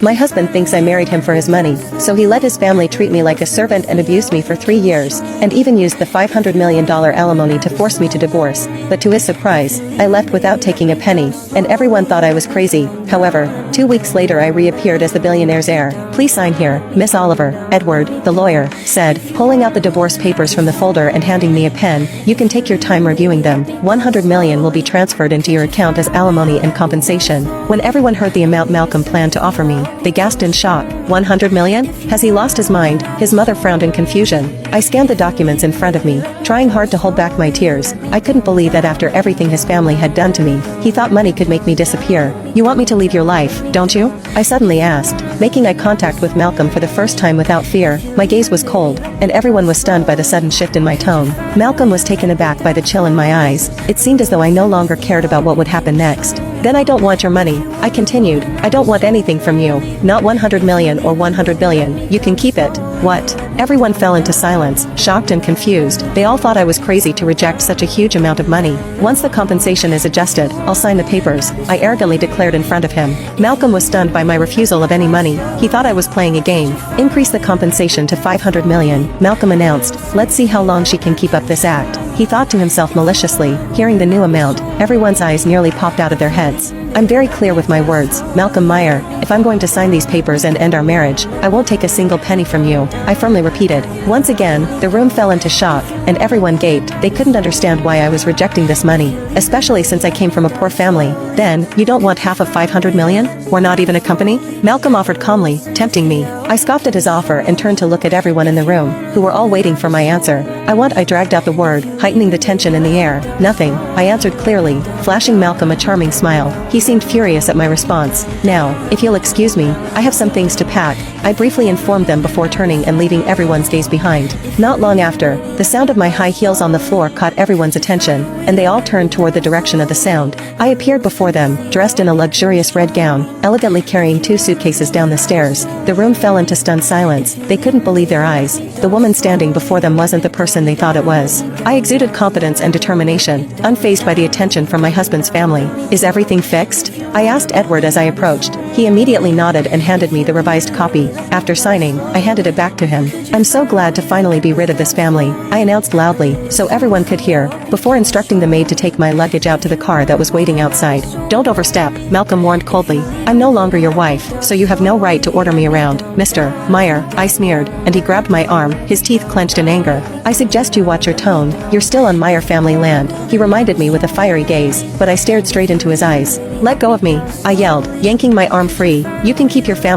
My husband thinks I married him for his money, so he let his family treat me like a servant and abused me for 3 years, and even used the $500 million alimony to force me to divorce. But to his surprise, I left without taking a penny, and everyone thought I was crazy. However, 2 weeks later I reappeared as the billionaire's heir. "Please sign here, Miss Oliver," Edward, the lawyer, said, pulling out the divorce papers from the folder and handing me a pen. "You can take your time reviewing them. 100 million will be transferred into your account as alimony and compensation." When everyone heard the amount Malcolm planned to offer me, they gasped in shock. 100 million? Has he lost his mind? His mother frowned in confusion. I scanned the documents in front of me, trying hard to hold back my tears. I couldn't believe that after everything his family had done to me, he thought money could make me disappear. "You want me to leave your life, don't you?" I suddenly asked, making eye contact with Malcolm for the first time without fear. My gaze was cold, and everyone was stunned by the sudden shift in my tone. Malcolm was taken aback by the chill in my eyes. It seemed as though I no longer cared about what would happen next. "Then I don't want your money," I continued. "I don't want anything from you. Not 100 million or 100 billion. You can keep it." "What?" Everyone fell into silence, shocked and confused. They all thought I was crazy to reject such a huge amount of money. "Once the compensation is adjusted, I'll sign the papers," I arrogantly declared in front of him. Malcolm was stunned by my refusal of any money. He thought I was playing a game. "Increase the compensation to 500 million, Malcolm announced. "Let's see how long she can keep up this act," he thought to himself maliciously. Hearing the new amount, everyone's eyes nearly popped out of their heads. "I'm very clear with my words, Malcolm Meyer. If I'm going to sign these papers and end our marriage, I won't take a single penny from you," I firmly repeated. Once again, the room fell into shock, and everyone gaped. They couldn't understand why I was rejecting this money, especially since I came from a poor family. "Then, you don't want half of 500 million? Or not even a company?" Malcolm offered calmly, tempting me. I scoffed at his offer and turned to look at everyone in the room, who were all waiting for my answer. I dragged out the word, heightening the tension in the air. "Nothing," I answered clearly, flashing Malcolm a charming smile. He seemed furious at my response. "Now, if you'll excuse me, I have some things to pack," I briefly informed them before turning and leaving everyone's gaze behind. Not long after, the sound of my high heels on the floor caught everyone's attention, and they all turned toward the direction of the sound. I appeared before them, dressed in a luxurious red gown, elegantly carrying 2 suitcases down the stairs. The room fell into stunned silence. They couldn't believe their eyes. The woman standing before them wasn't the person they thought it was. I exuded confidence and determination, unfazed by the attention from my husband's family. "Is everything fixed?" I asked Edward as I approached. He immediately nodded and handed me the revised copy. After signing, I handed it back to him. "I'm so glad to finally be rid of this family," I announced loudly, so everyone could hear, before instructing the maid to take my luggage out to the car that was waiting outside. "Don't overstep," Malcolm warned coldly. "I'm no longer your wife, so you have no right to order me around, Mr. Meyer," I sneered, and he grabbed my arm, his teeth clenched in anger. "I suggest you watch your tone. You're still on Meyer family land," he reminded me with a fiery gaze, but I stared straight into his eyes. "Let go of me," I yelled, yanking my arm free. "You can keep your family